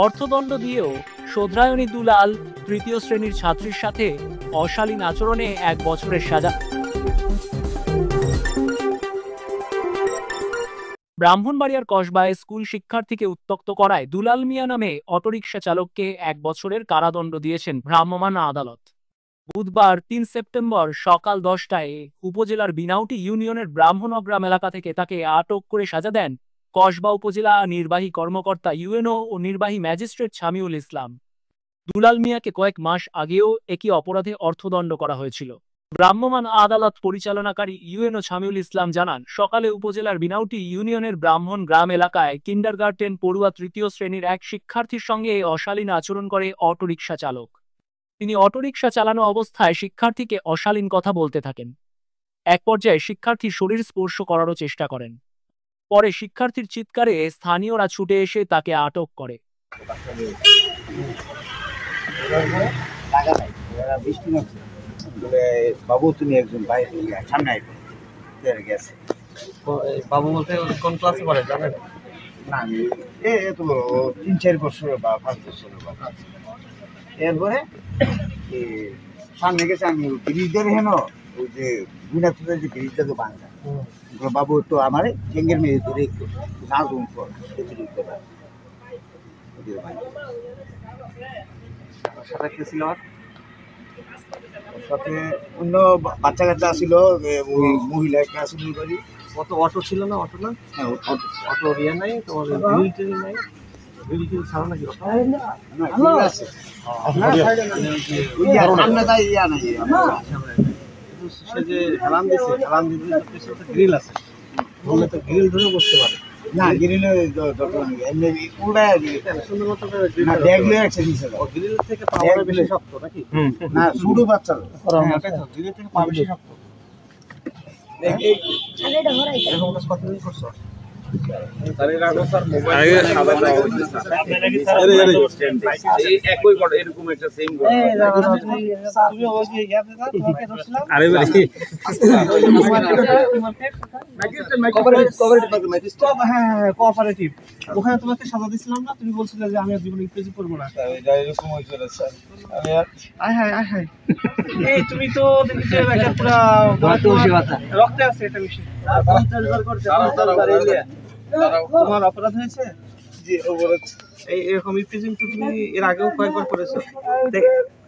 অর্থদণ্ড দিয়েও শোধরায়নি দুলাল, তৃতীয় শ্রেণীর ছাত্রীর সাথে অশালীন আচরণে 1 বছরের সাজা। ব্রাহ্মণবাড়িয়ার কসবায় স্কুল শিক্ষার্থীকে উত্ত্যক্ত করায় দুলাল মিয়া নামে অটোরিকশা চালককে 1 বছরের কারাদণ্ড দিয়েছেন ভ্রাম্যমাণ আদালত। বুধবার 3 সেপ্টেম্বর সকাল 10টায় উপজেলার বিনাউটি ইউনিয়নের ব্রাহ্মণগ্রাম এলাকা থেকে তাকে আটক করে সাজা দেন কসবা উপজেলা নির্বাহী কর্মকর্তা ইউএনও ও নির্বাহী ম্যাজিস্ট্রেট শামিউল ইসলাম। দুলাল মিয়াকে কয়েক মাস আগেও একই অপরাধে অর্থদণ্ড করা হয়েছিল। ভ্রাম্যমাণ আদালত পরিচালনাকারী ইউএনও শামিউল ইসলাম জানান, সকালে উপজেলার বিনাউটি ইউনিয়নের ব্রাহ্মণ গ্রাম এলাকায় কিন্ডারগার্টেন পড়ুয়া তৃতীয় শ্রেণীর এক শিক্ষার্থীর সঙ্গে অশালীন আচরণ করে অটোরিকশা চালক। তিনি অটোরিকশা চালানো অবস্থায় শিক্ষার্থীকে অশালীন কথা বলতে থাকেন। এক পর্যায়ে শিক্ষার্থীর শরীর স্পর্শ করারও চেষ্টা করেন। পরে শিক্ষার্থীর চিৎকারে স্থানীয়রা ছুটে এসে তাকে আটক করে। বাবু তুমি একজন বাইরে সামনে গেছে। বাবু বলতে কোন ক্লাসে পড়ে জানেন? না আমি তো 3-4 বছর বা 5 বছর। এরপরে সামনে গেছে, আমি ব্রিজের হেন ওই যে গুনাথুরের যে ব্রিজটা তো বাংলা বাবু একটু আমার ঠেঙ্গের মেয়ে ধরে একটু না জুম কর সাথে অন্য বাচ্চা কাচ্চা আসছিল, ওই মহিলা একটা আসছিল। কত অটো ছিল না? অটো না, হ্যাঁ অটো ইয়ে নাই তোমার, গ্রিল টিল নাই? গ্রিল টিল ছাড়া নাকি আছে? সে যে হেলান দিছে, হেলান দিতে গ্রিল আছে, বললে তো গ্রিল ধরে বসতে পারে না। গ্রিলে গ্রিল থেকে পাওয়ার বেশি শক্ত নাকি? না ছোটো বাচ্চা গ্রিল থেকে পাওয়ার বেশি শক্ত। এরকম কাজ কতদিন করছো? কোঅপারেটিভ, ওখানে তোমাকে সাজা দিছিলাম না? তুমি বলছিলে যে আমি আর জীবনে ইংরেজি করবো না। এরকম হয়েছিল স্যার। এই তুমি তো দেখছি পুরা রক্তে আছে এটা বেশি। তোমার অপরাধ হয়েছে? জি অপরাধ। এরকম ইফটিজিং তো তুমি এর আগেও কয়েকবার করেছো।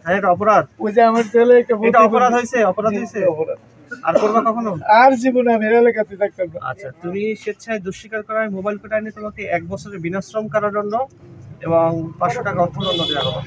হ্যাঁ এটা অপরাধ। ওই যে আমার ছেলে এটা অপরাধ হয়েছে, অপরাধ হয়েছে। আর করবা কখনো? আর জীবনে আমি এলাকাতে থাকতাম না। আচ্ছা, তুমি স্বেচ্ছায় দোষস্বীকার করায় মোবাইল কোর্ট আইনে তোমাকে 1 বছরের বিনাশ্রম কারাদণ্ড এবং 500 টাকা অর্থদণ্ড দেওয়া হবে।